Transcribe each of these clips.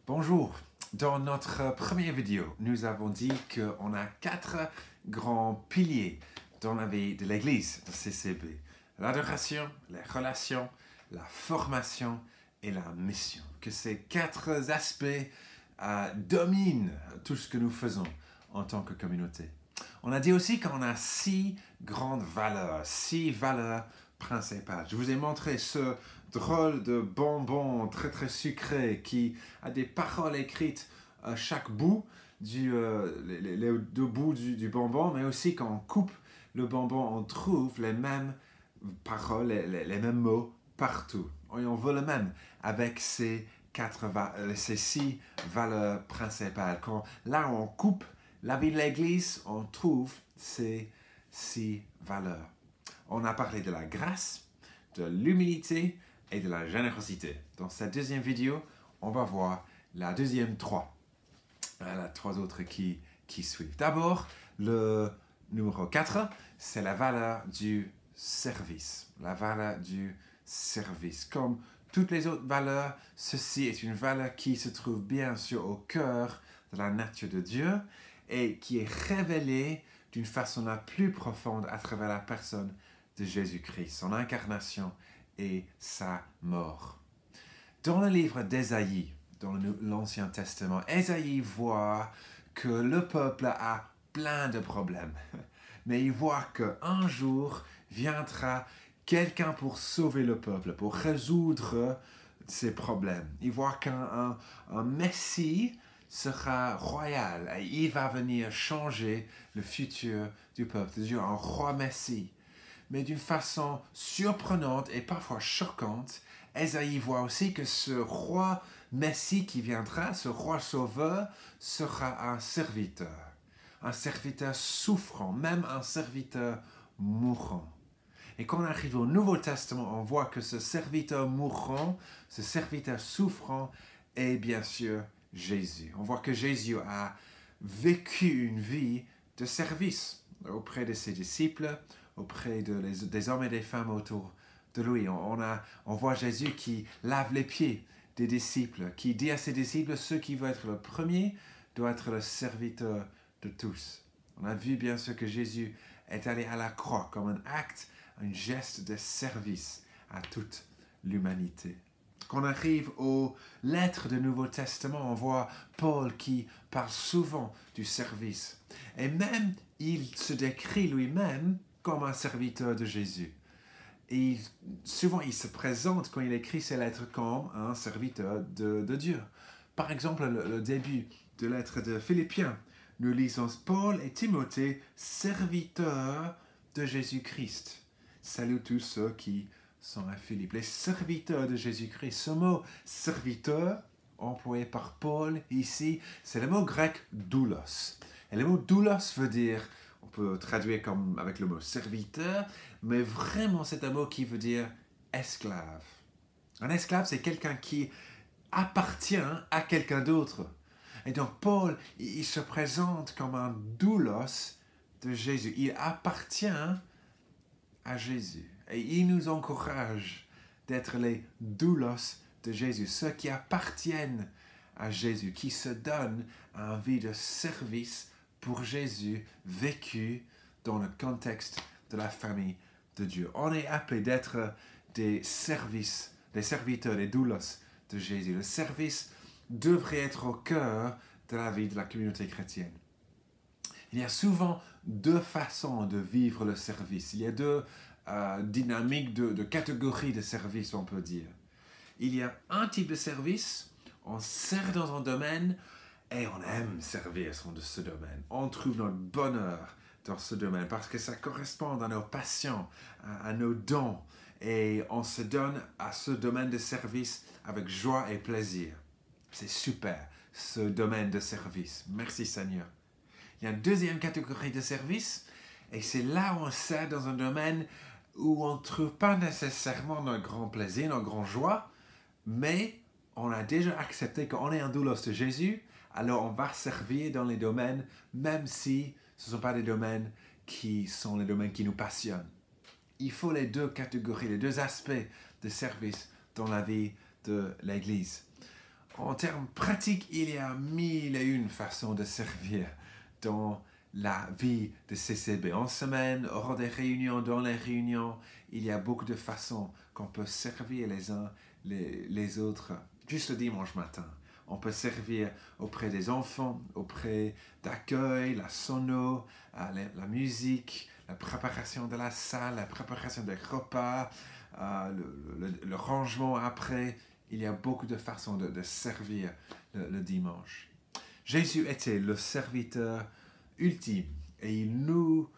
Bonjour, dans notre première vidéo, nous avons dit qu'on a 4 grands piliers dans la vie de l'Église de CCB. L'adoration, les relations, la formation et la mission. Que ces 4 aspects dominent tout ce que nous faisons en tant que communauté. On a dit aussi qu'on a 6 grandes valeurs, 6 valeurs principales. Je vous ai montré ce drôle de bonbon très sucré qui a des paroles écrites à chaque bout, les 2 bouts du bonbon, mais aussi quand on coupe le bonbon, on trouve les mêmes paroles, les mêmes mots partout. Et on veut le même avec ces 6 valeurs principales. Là où on coupe la vie de l'Église, on trouve ces 6 valeurs. On a parlé de la grâce, de l'humilité et de la générosité. Dans cette deuxième vidéo, on va voir la deuxième 3. Les 3 autres qui suivent. D'abord, le numéro 4, c'est la valeur du service. La valeur du service. Comme toutes les autres valeurs, ceci est une valeur qui se trouve bien sûr au cœur de la nature de Dieu et qui est révélée d'une façon la plus profonde à travers la personne de Jésus-Christ, son incarnation et sa mort. Dans le livre d'Ésaïe, dans l'Ancien Testament, Ésaïe voit que le peuple a plein de problèmes, mais il voit qu'un jour viendra quelqu'un pour sauver le peuple, pour résoudre ses problèmes. Il voit qu'un Messie sera royal et il va venir changer le futur du peuple de Dieu, un roi Messie. Mais d'une façon surprenante et parfois choquante, Ésaïe voit aussi que ce roi Messie qui viendra, ce roi sauveur, sera un serviteur souffrant, même un serviteur mourant. Et quand on arrive au Nouveau Testament, on voit que ce serviteur mourant, ce serviteur souffrant est bien sûr Jésus. On voit que Jésus a vécu une vie de service auprès de ses disciples, auprès des hommes et des femmes autour de lui. On voit Jésus qui lave les pieds des disciples, qui dit à ses disciples, ceux qui veulent être le premier doit être le serviteur de tous. On a vu bien sûr que Jésus est allé à la croix comme un acte, un geste de service à toute l'humanité. Quand on arrive aux lettres du Nouveau Testament, on voit Paul qui parle souvent du service. Et même, il se décrit lui-même comme un serviteur de Jésus. Et souvent, il se présente quand il écrit ses lettres comme un serviteur de Dieu. Par exemple, le début de la lettre de Philippiens, nous lisons Paul et Timothée, serviteurs de Jésus-Christ. Salut tous ceux qui sont à Philippe, les serviteurs de Jésus-Christ. Ce mot serviteur, employé par Paul ici, c'est le mot grec doulos. Et le mot doulos veut dire, on peut traduire comme avec le mot serviteur, mais vraiment c'est un mot qui veut dire esclave. Un esclave, c'est quelqu'un qui appartient à quelqu'un d'autre. Et donc Paul, il se présente comme un doulos de Jésus. Il appartient à Jésus. Et il nous encourage d'être les doulos de Jésus, ceux qui appartiennent à Jésus, qui se donnent une vie de service pour Jésus, vécu dans le contexte de la famille de Dieu. On est appelé d'être des serviteurs, des doulos de Jésus. Le service devrait être au cœur de la vie de la communauté chrétienne. Il y a souvent 2 façons de vivre le service. Il y a 2 dynamiques, de catégories de service, on peut dire. Il y a un type de service, on sert dans un domaine et on aime servir dans ce domaine. On trouve notre bonheur dans ce domaine parce que ça correspond à nos passions, à nos dons. Et on se donne à ce domaine de service avec joie et plaisir. C'est super, ce domaine de service. Merci Seigneur. Il y a une deuxième catégorie de service, et c'est là où on sert dans un domaine où on ne trouve pas nécessairement notre grand plaisir, notre grande joie, mais on a déjà accepté qu'on est un doulos de Jésus, alors on va servir dans les domaines, même si ce ne sont pas des domaines qui sont les domaines qui nous passionnent. Il faut les 2 catégories, les 2 aspects de service dans la vie de l'Église. En termes pratiques, il y a 1001 façons de servir dans la vie de CCB. En semaine, hors des réunions, dans les réunions, il y a beaucoup de façons qu'on peut servir les uns les autres. Juste le dimanche matin, on peut servir auprès des enfants, auprès d'accueil, la sono, la musique, la préparation de la salle, la préparation des repas, le rangement après. Il y a beaucoup de façons de servir le dimanche. Jésus était le serviteur ultime et il nous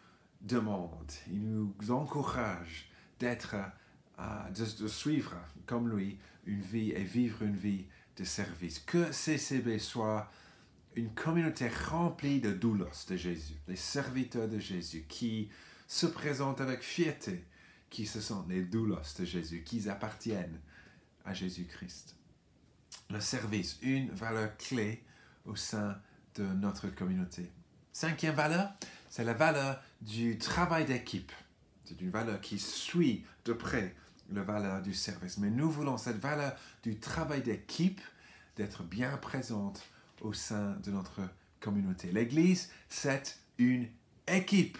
demande, il nous encourage de suivre comme lui une vie et vivre une vie de service. Que CCB soit une communauté remplie de doulos de Jésus, les serviteurs de Jésus qui se présentent avec fierté, qui se sentent les doulos de Jésus, qui appartiennent à Jésus-Christ. Le service, une valeur clé au sein de notre communauté. 5e valeur, c'est la valeur du travail d'équipe. C'est une valeur qui suit de près la valeur du service. Mais nous voulons cette valeur du travail d'équipe d'être bien présente au sein de notre communauté. L'Église, c'est une équipe.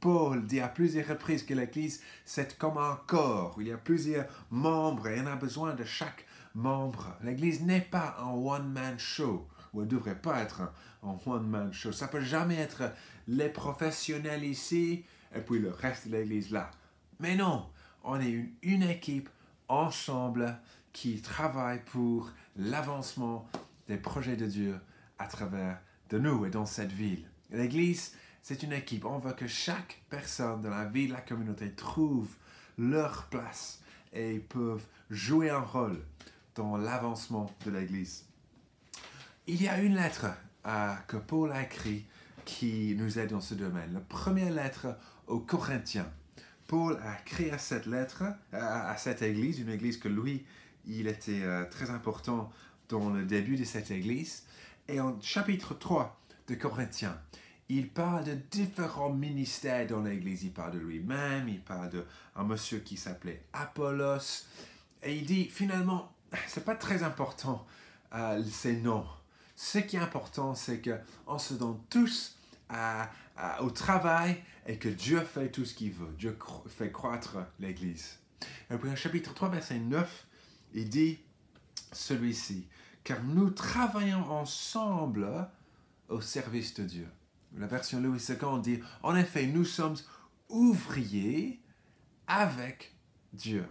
Paul dit à plusieurs reprises que l'Église, c'est comme un corps. Il y a plusieurs membres et on a besoin de chaque membre. L'Église n'est pas un one-man show, ou elle ne devrait pas être un one-man show. Ça ne peut jamais être les professionnels ici et puis le reste de l'Église là. Mais non, on est une équipe ensemble qui travaille pour l'avancement des projets de Dieu à travers de nous et dans cette ville. L'Église, c'est une équipe. On veut que chaque personne dans la vie de la communauté trouve leur place et peuvent jouer un rôle dans l'avancement de l'Église. Il y a une lettre que Paul a écrite qui nous aide dans ce domaine. La première lettre aux Corinthiens. Paul a créé cette lettre à cette église, une église que lui, il était très important dans le début de cette église. Et en chapitre 3 de Corinthiens, il parle de différents ministères dans l'église. Il parle de lui-même, il parle d'un monsieur qui s'appelait Apollos. Et il dit, finalement, c'est pas très important ces noms. Ce qui est important, c'est qu'on se donne tous au travail et que Dieu fait tout ce qu'il veut. Dieu fait croître l'Église. Et puis, en chapitre 3, verset 9, il dit celui-ci, « Car nous travaillons ensemble au service de Dieu. » La version Louis II dit, « En effet, nous sommes ouvriers avec Dieu. »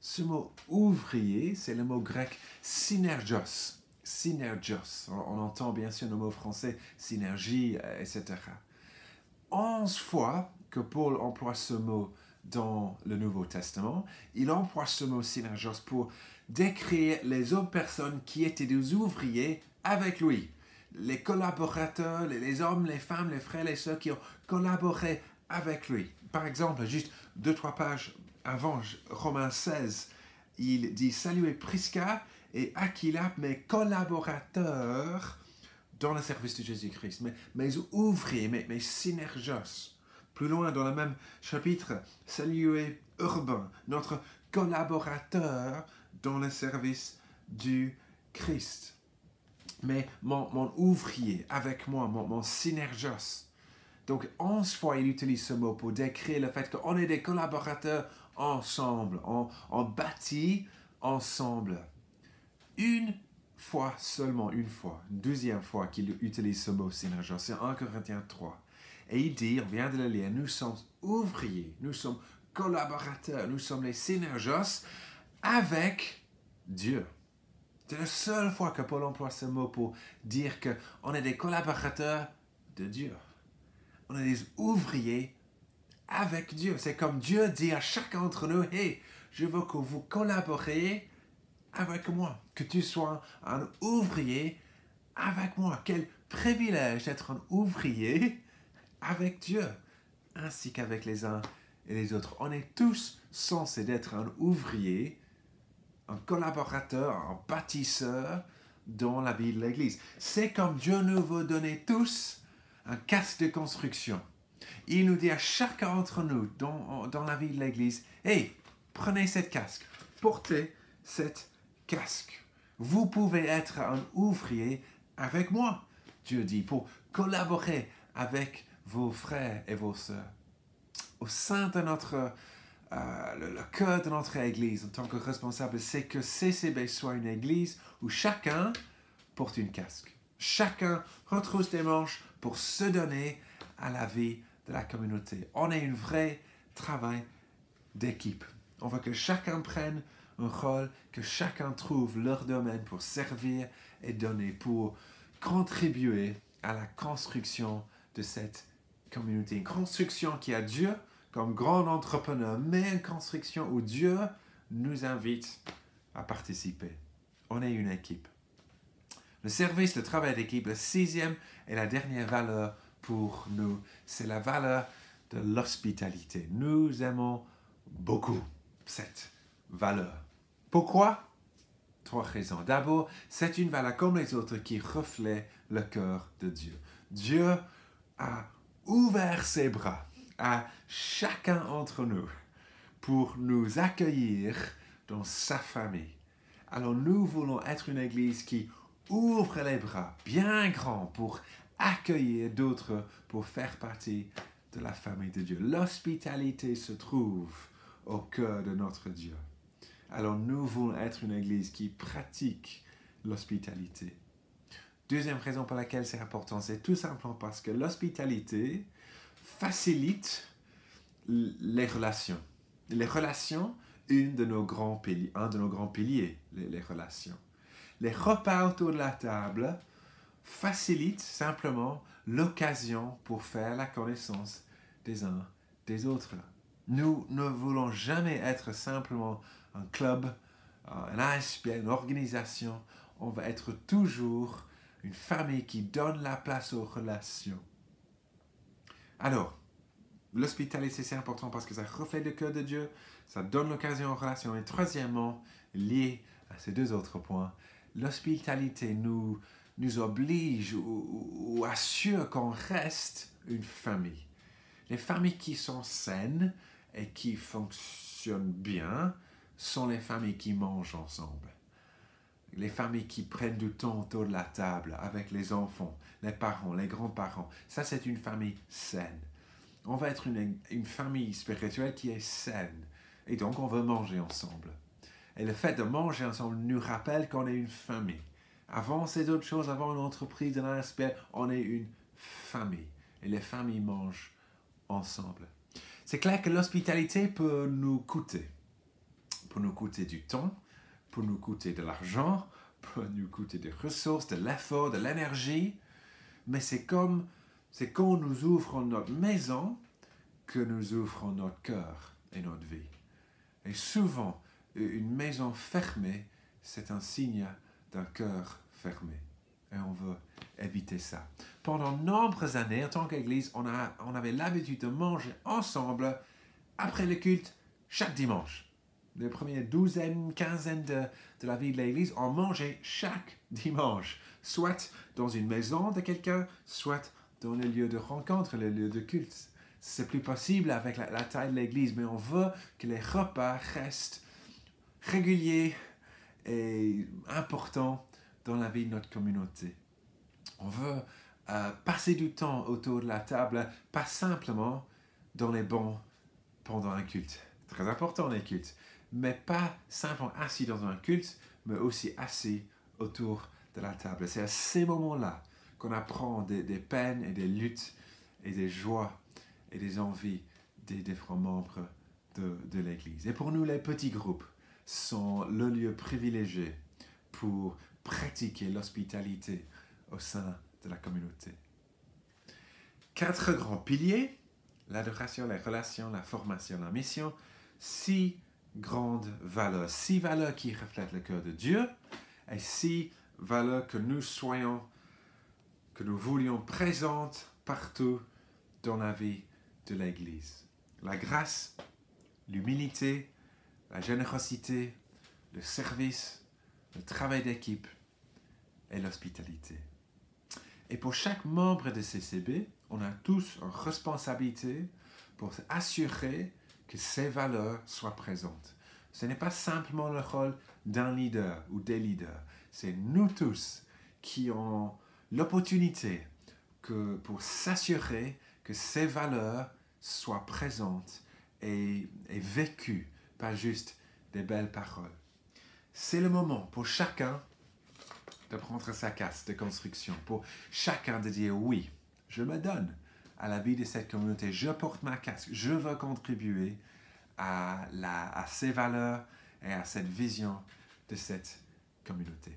Ce mot « ouvrier », c'est le mot grec « synergos ». Synergos. On entend bien sûr le mot français « synergie », etc. 11 fois que Paul emploie ce mot dans le Nouveau Testament, il emploie ce mot « synergos » pour décrire les autres personnes qui étaient des ouvriers avec lui. Les collaborateurs, les hommes, les femmes, les frères, les sœurs qui ont collaboré avec lui. Par exemple, juste 2-3 pages avant Romains 16, il dit « Saluez Prisca et Aquila, mes collaborateurs dans le service de Jésus-Christ, mes ouvriers, mes synergos. » Plus loin dans le même chapitre, « Saluez Urbain, notre collaborateur dans le service du Christ. » Mais mon ouvrier avec moi, mon synergos. Donc 11 fois il utilise ce mot pour décrire le fait qu'on est des collaborateurs ensemble, on bâtit ensemble. Une fois, seulement une fois, une deuxième fois qu'il utilise ce mot synergos, c'est 1 Corinthiens 3. Et il dit, on vient de le lire, nous sommes ouvriers, nous sommes collaborateurs, nous sommes les synergos avec Dieu. C'est la seule fois que Paul emploie ce mot pour dire qu'on est des collaborateurs de Dieu. On est des ouvriers avec Dieu. C'est comme Dieu dit à chacun d'entre nous, « Hey, je veux que vous collaboriez avec moi, que tu sois un ouvrier avec moi. » Quel privilège d'être un ouvrier avec Dieu, ainsi qu'avec les uns et les autres. On est tous censés être un ouvrier, un collaborateur, un bâtisseur dans la vie de l'Église. C'est comme Dieu nous veut donner tous un casque de construction. Il nous dit à chacun d'entre nous dans la vie de l'Église, « Hey, prenez cette casque, portez cette casque. Vous pouvez être un ouvrier avec moi, Dieu dit, pour collaborer avec vos frères et vos sœurs. Au sein de le cœur de notre Église, en tant que responsable, c'est que CCB soit une Église où chacun porte une casque. Chacun retrousse les manches pour se donner à la vie de la communauté. On est un vrai travail d'équipe. On veut que chacun prenne un rôle, que chacun trouve leur domaine pour servir et donner, pour contribuer à la construction de cette communauté. Une construction qui a Dieu comme grand entrepreneur, mais une construction où Dieu nous invite à participer. On est une équipe. Le service, le travail d'équipe, la sixième et la dernière valeur pour nous, c'est la valeur de l'hospitalité. Nous aimons beaucoup cette valeur. Pourquoi? 3 raisons. D'abord, c'est une valeur comme les autres qui reflète le cœur de Dieu. Dieu a ouvert ses bras à chacun d'entre nous pour nous accueillir dans sa famille. Alors nous voulons être une église qui ouvre les bras bien grands pour accueillir d'autres, pour faire partie de la famille de Dieu. L'hospitalité se trouve au cœur de notre Dieu. Alors nous voulons être une église qui pratique l'hospitalité. Deuxième raison pour laquelle c'est important, c'est tout simplement parce que l'hospitalité facilite les relations. Les relations, un de nos grands piliers, les relations. Les repas autour de la table facilitent simplement l'occasion pour faire la connaissance des uns des autres. Nous ne voulons jamais être simplement un club, un ASP, une organisation. On va être toujours une famille qui donne la place aux relations. Alors, l'hospitalité, c'est important parce que ça reflète le cœur de Dieu, ça donne l'occasion aux relations. Et troisièmement, lié à ces 2 autres points, l'hospitalité nous oblige ou assure qu'on reste une famille. Les familles qui sont saines et qui fonctionnent bien sont les familles qui mangent ensemble. Les familles qui prennent du temps autour de la table avec les enfants, les parents, les grands-parents. Ça, c'est une famille saine. On va être une famille spirituelle qui est saine. Et donc, on veut manger ensemble. Et le fait de manger ensemble nous rappelle qu'on est une famille. Avant ces autres choses, avant une entreprise, un aspect, on est une famille. Et les familles mangent ensemble. C'est clair que l'hospitalité peut nous coûter. Pour nous coûter du temps, pour nous coûter de l'argent, pour nous coûter des ressources, de l'effort, de l'énergie. Mais c'est quand nous ouvrons notre maison que nous ouvrons notre cœur et notre vie. Et souvent, une maison fermée, c'est un signe d'un cœur fermé. Et on veut éviter ça. Pendant de nombreuses années, en tant qu'Église, on avait l'habitude de manger ensemble après le culte chaque dimanche. Les premières douzaines, quinzaines de la vie de l'Église, on mangeait chaque dimanche, soit dans une maison de quelqu'un, soit dans le lieu de rencontre, le lieu de culte. C'est plus possible avec la taille de l'Église, mais on veut que les repas restent réguliers et importants dans la vie de notre communauté. On veut passer du temps autour de la table, pas simplement dans les bancs pendant un culte. Très important les cultes, mais pas simplement assis dans un culte, mais aussi assis autour de la table. C'est à ces moments-là qu'on apprend des peines et des luttes et des joies et des envies des différents membres de l'Église. Et pour nous, les petits groupes sont le lieu privilégié pour pratiquer l'hospitalité au sein de la communauté. 4 grands piliers: l'adoration, les relations, la formation, la mission. 6 grandes valeurs. 6 valeurs qui reflètent le cœur de Dieu et 6 valeurs que nous voulions présentes partout dans la vie de l'Église. La grâce, l'humilité, la générosité, le service, le travail d'équipe et l'hospitalité. Et pour chaque membre de CCB, on a tous une responsabilité pour assurer que ces valeurs soient présentes. Ce n'est pas simplement le rôle d'un leader ou des leaders. C'est nous tous qui avons l'opportunité pour s'assurer que ces valeurs soient présentes et vécues, pas juste des belles paroles. C'est le moment pour chacun de prendre sa casse de construction, pour chacun de dire oui, je me donne à la vie de cette communauté, je porte ma casque, je veux contribuer à ces valeurs et à cette vision de cette communauté.